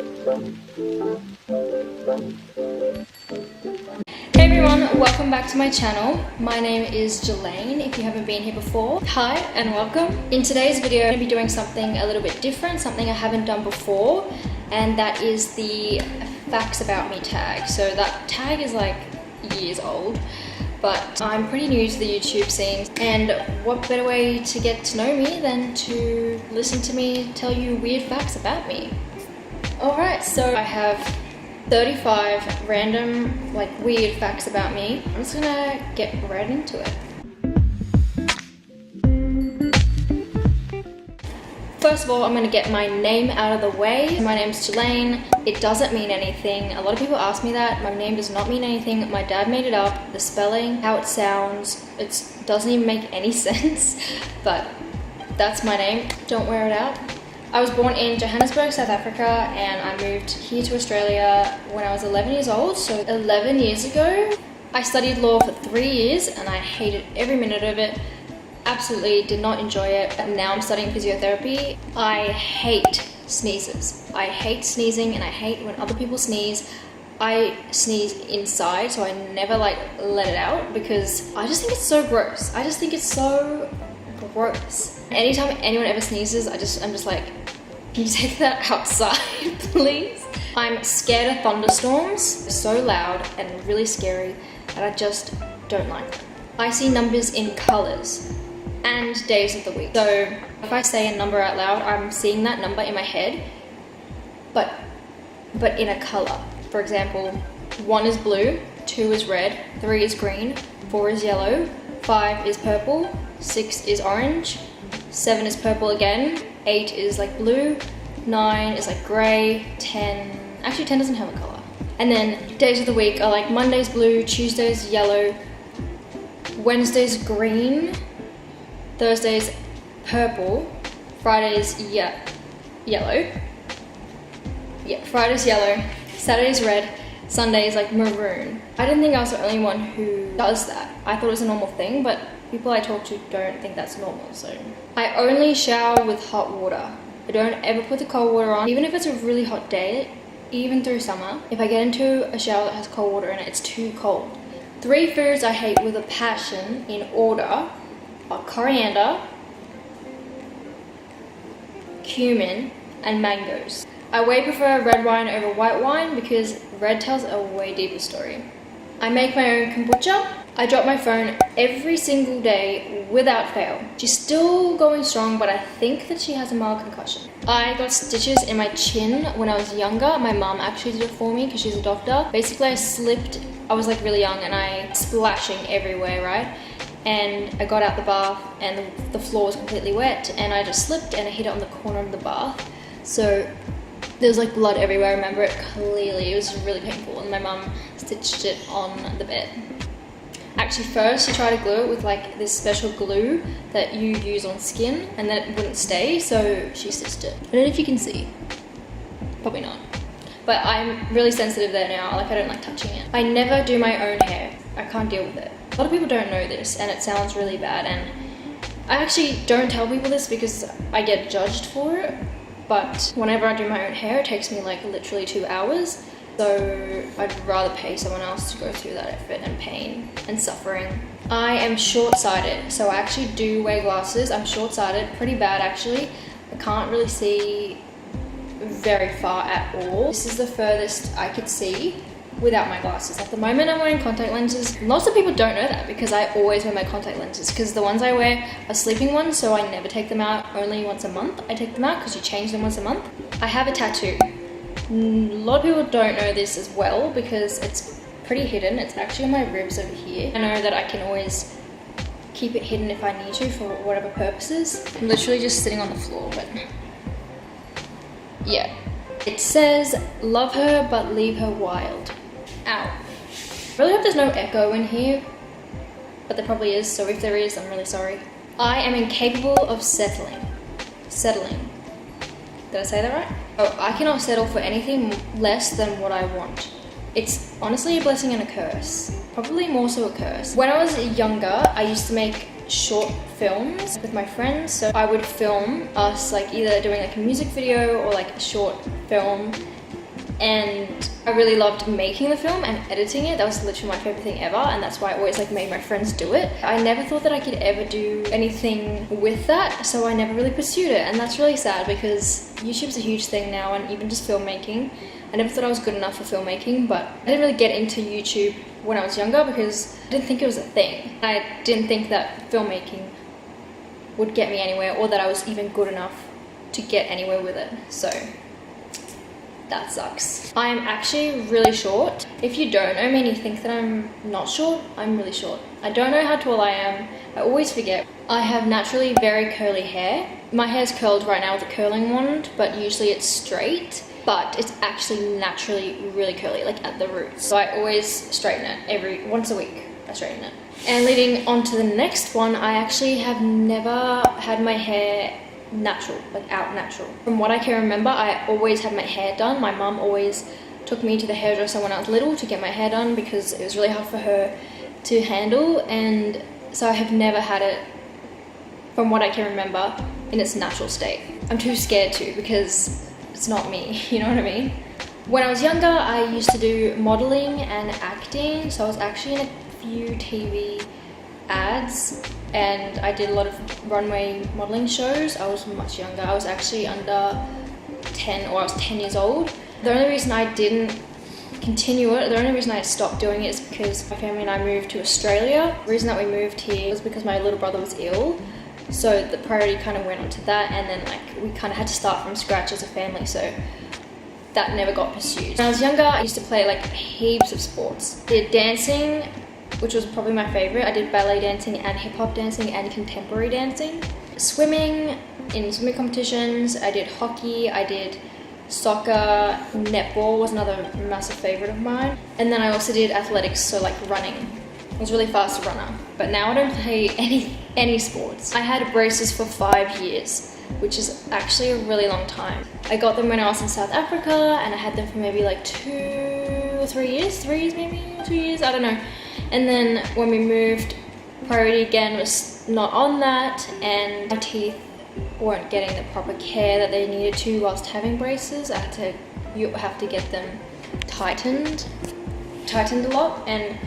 Hey everyone, welcome back to my channel. My name is Jelaine, if you haven't been here before. Hi and welcome. In today's video, I'm going to be doing something a little bit different, something I haven't done before, and that is the facts about me tag. So that tag is like years old, but I'm pretty new to the YouTube scene, and what better way to get to know me than to listen to me tell you weird facts about me. Alright, so I have 35 random, like, weird facts about me. I'm just gonna get right into it. First of all, I'm gonna get my name out of the way. My name's Jelaine. It doesn't mean anything. A lot of people ask me that. My name does not mean anything. My dad made it up. The spelling, how it sounds, it doesn't even make any sense, but that's my name. Don't wear it out. I was born in Johannesburg, South Africa, and I moved here to Australia when I was 11 years old, so 11 years ago. I studied law for 3 years and I hated every minute of it. Absolutely did not enjoy it. And now I'm studying physiotherapy. I hate sneezes. I hate sneezing and I hate when other people sneeze. I sneeze inside, so I never like let it out because I just think it's so gross. I just think it's so gross. Anytime anyone ever sneezes, I'm just like, can you take that outside, please? I'm scared of thunderstorms. They're so loud and really scary, and I just don't like them. I see numbers in colors and days of the week. So if I say a number out loud, I'm seeing that number in my head, but in a color. For example, 1 is blue, 2 is red, 3 is green, 4 is yellow, 5 is purple, 6 is orange, 7 is purple again, 8 is like blue, 9 is like grey, 10, actually 10 doesn't have a colour. And then days of the week are like Monday's blue, Tuesday's yellow, Wednesday's green, Thursday's purple, Friday's yellow, Friday's yellow, Saturday's red, Sunday is like maroon. I didn't think I was the only one who does that. I thought it was a normal thing, but people I talk to don't think that's normal, so. I only shower with hot water. I don't ever put the cold water on, even if it's a really hot day, even through summer. If I get into a shower that has cold water in it, it's too cold. 3 foods I hate with a passion in order are coriander, cumin, and mangoes. I way prefer red wine over white wine because red tells a way deeper story. I make my own kombucha. I drop my phone every single day without fail. She's still going strong, but I think that she has a mild concussion. I got stitches in my chin when I was younger. My mom actually did it for me because she's a doctor. Basically, I slipped. I was like really young and I splashing everywhere, right? And I got out the bath and the floor was completely wet and I just slipped and I hit it on the corner of the bath. So there was like blood everywhere. I remember it clearly. It was really painful and my mom stitched it on the bed. Actually, first she tried to glue it with like this special glue that you use on skin and then it wouldn't stay, so she stitched it. I don't know if you can see. Probably not. But I'm really sensitive there now, like I don't like touching it. I never do my own hair. I can't deal with it. A lot of people don't know this and it sounds really bad, and I actually don't tell people this because I get judged for it, but whenever I do my own hair it takes me like literally 2 hours, so I'd rather pay someone else to go through that effort and pain and suffering. I am short-sighted, so I actually do wear glasses. I'm short-sighted, pretty bad actually. I can't really see very far at all. This is the furthest I could see without my glasses. At the moment I'm wearing contact lenses. Lots of people don't know that because I always wear my contact lenses because the ones I wear are sleeping ones, so I never take them out. Only once a month I take them out because you change them once a month. I have a tattoo. A lot of people don't know this as well because it's pretty hidden. It's actually on my ribs over here. I know that I can always keep it hidden if I need to for whatever purposes. I'm literally just sitting on the floor, but yeah. It says, love her but leave her wild. Ow. I really hope there's no echo in here, but there probably is, so if there is, I'm really sorry. I am incapable of settling. Did I say that right? Oh, I cannot settle for anything less than what I want. It's honestly a blessing and a curse. Probably more so a curse. When I was younger, I used to make short films with my friends. So I would film us like either doing like a music video or like a short film and I really loved making the film and editing it. That was literally my favorite thing ever, and that's why I always like made my friends do it. I never thought that I could ever do anything with that, so I never really pursued it, and that's really sad because YouTube's a huge thing now, and even just filmmaking. I never thought I was good enough for filmmaking, but I didn't really get into YouTube when I was younger because I didn't think it was a thing. I didn't think that filmmaking would get me anywhere, or that I was even good enough to get anywhere with it, so that sucks. I'm actually really short. If you don't know me and you think that I'm not short, I'm really short. I don't know how tall I am. I always forget. I have naturally very curly hair. My hair's curled right now with a curling wand, but usually it's straight, but it's actually naturally really curly, like at the roots. So I always straighten it once a week. I straighten it. And leading on to the next one, I actually have never had my hair natural, like out natural. From what I can remember, I always had my hair done. My mum always took me to the hairdresser when I was little to get my hair done because it was really hard for her to handle, and so I have never had it, from what I can remember, in its natural state. I'm too scared to because it's not me, you know what I mean? When I was younger, I used to do modeling and acting, so I was actually in a few TV ads, and I did a lot of runway modeling shows. I was much younger. I was actually under 10, or I was 10 years old. The only reason I didn't continue it, the only reason I stopped doing it is because my family and I moved to Australia. The reason that we moved here was because my little brother was ill, so the priority kind of went on to that, and then like we kind of had to start from scratch as a family, so that never got pursued. When I was younger, I used to play like heaps of sports. I did dancing, which was probably my favorite. I did ballet dancing and hip hop dancing and contemporary dancing. Swimming, in swimming competitions. I did hockey, I did soccer, netball was another massive favorite of mine. And then I also did athletics, so like running. I was a really fast runner, but now I don't play any sports. I had braces for 5 years, which is actually a really long time. I got them when I was in South Africa, and I had them for maybe like 2 or 3 years, 3 years maybe, 2 years, I don't know. And then when we moved, priority again was not on that, and my teeth weren't getting the proper care that they needed to whilst having braces. You have to get them tightened a lot. And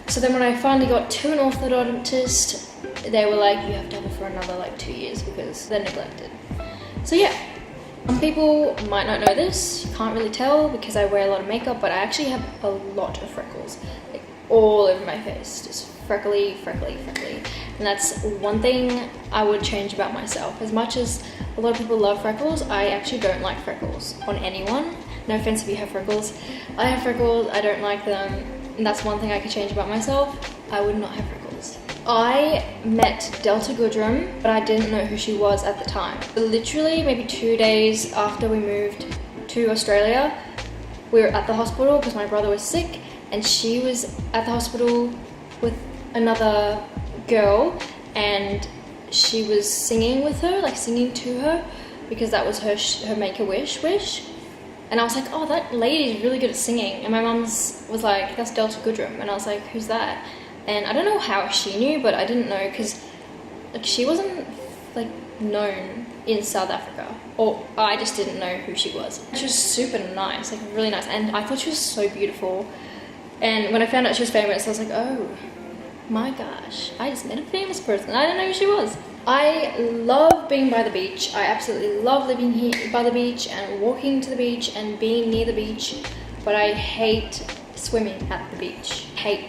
so then when I finally got to an orthodontist, they were like, you have to have it for another like 2 years because they're neglected. So yeah, some people might not know this, you can't really tell because I wear a lot of makeup, but I actually have a lot of freckles, like all over my face, just freckly. And that's one thing I would change about myself. As much as a lot of people love freckles, I actually don't like freckles on anyone. No offense if you have freckles. I have freckles, I don't like them, and that's one thing I could change about myself. I would not have freckles. I met Delta Goodrum, but I didn't know who she was at the time. Literally maybe 2 days after we moved to Australia, we were at the hospital because my brother was sick, and she was at the hospital with another girl, and she was singing with her, like singing to her, because that was her make-a-wish wish. And I was like, oh, that lady's really good at singing. And my mum was like, that's Delta Goodrum. And I was like, who's that? And I don't know how she knew, but I didn't know because like she wasn't like known in South Africa, or I just didn't know who she was. She was super nice, like really nice, and I thought she was so beautiful. And when I found out she was famous, I was like, oh my gosh, I just met a famous person. I didn't know who she was. I love being by the beach. I absolutely love living here by the beach and walking to the beach and being near the beach, but I hate swimming at the beach. I hate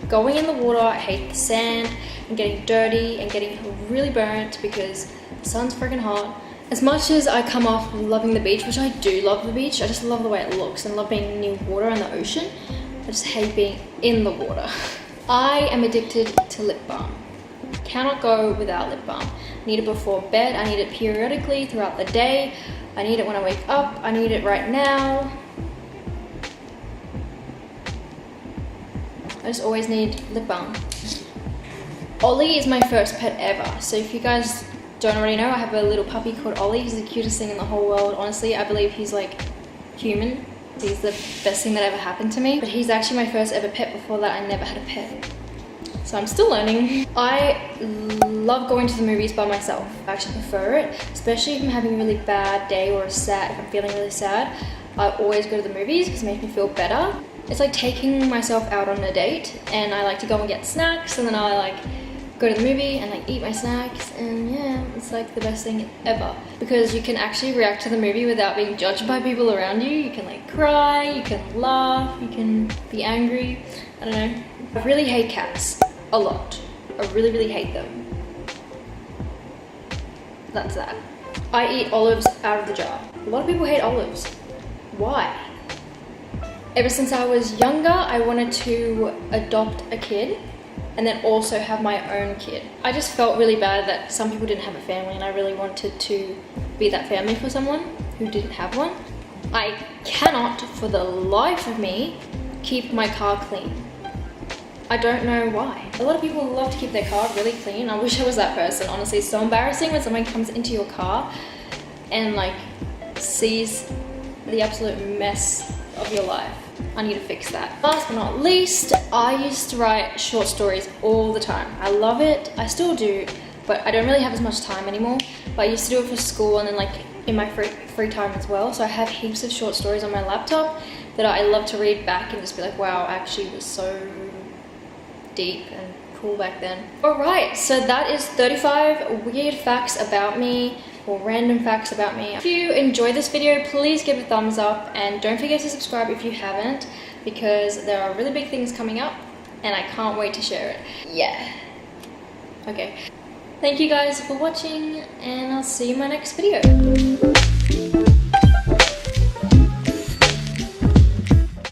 going in the water, I hate the sand and getting dirty and getting really burnt because the sun's freaking hot. As much as I come off loving the beach, which I do love the beach, I just love the way it looks and love being near water and the ocean. I just hate being in the water. I am addicted to lip balm. Cannot go without lip balm. I need it before bed, I need it periodically throughout the day, I need it when I wake up, I need it right now. I just always need lip balm. Ollie is my first pet ever. So if you guys don't already know, I have a little puppy called Ollie. He's the cutest thing in the whole world. Honestly, I believe he's like human. He's the best thing that ever happened to me. But he's actually my first ever pet. Before that, I never had a pet. So I'm still learning. I love going to the movies by myself. I actually prefer it, especially if I'm having a really bad day or if I'm feeling really sad. I always go to the movies because it makes me feel better. It's like taking myself out on a date, and I like to go and get snacks, and then I like go to the movie and like eat my snacks, and yeah, it's like the best thing ever because you can actually react to the movie without being judged by people around you. You can like cry, you can laugh, you can be angry. I don't know. I really hate cats a lot. I really hate them. That's that. I eat olives out of the jar. A lot of people hate olives. Why? Ever since I was younger, I wanted to adopt a kid and then also have my own kid. I just felt really bad that some people didn't have a family, and I really wanted to be that family for someone who didn't have one. I cannot, for the life of me, keep my car clean. I don't know why. A lot of people love to keep their car really clean. I wish I was that person. Honestly, it's so embarrassing when someone comes into your car and like sees the absolute mess of your life. I need to fix that. Last but not least, I used to write short stories all the time. I love it. I still do, but I don't really have as much time anymore. But I used to do it for school and then like in my free time as well. So I have heaps of short stories on my laptop that I love to read back and just be like, wow, I actually was so deep and cool back then. Alright, so that is 35 weird facts about me, or random facts about me. If you enjoyed this video, please give it a thumbs up and don't forget to subscribe if you haven't, because there are really big things coming up and I can't wait to share it. Yeah. Okay. Thank you guys for watching, and I'll see you in my next video.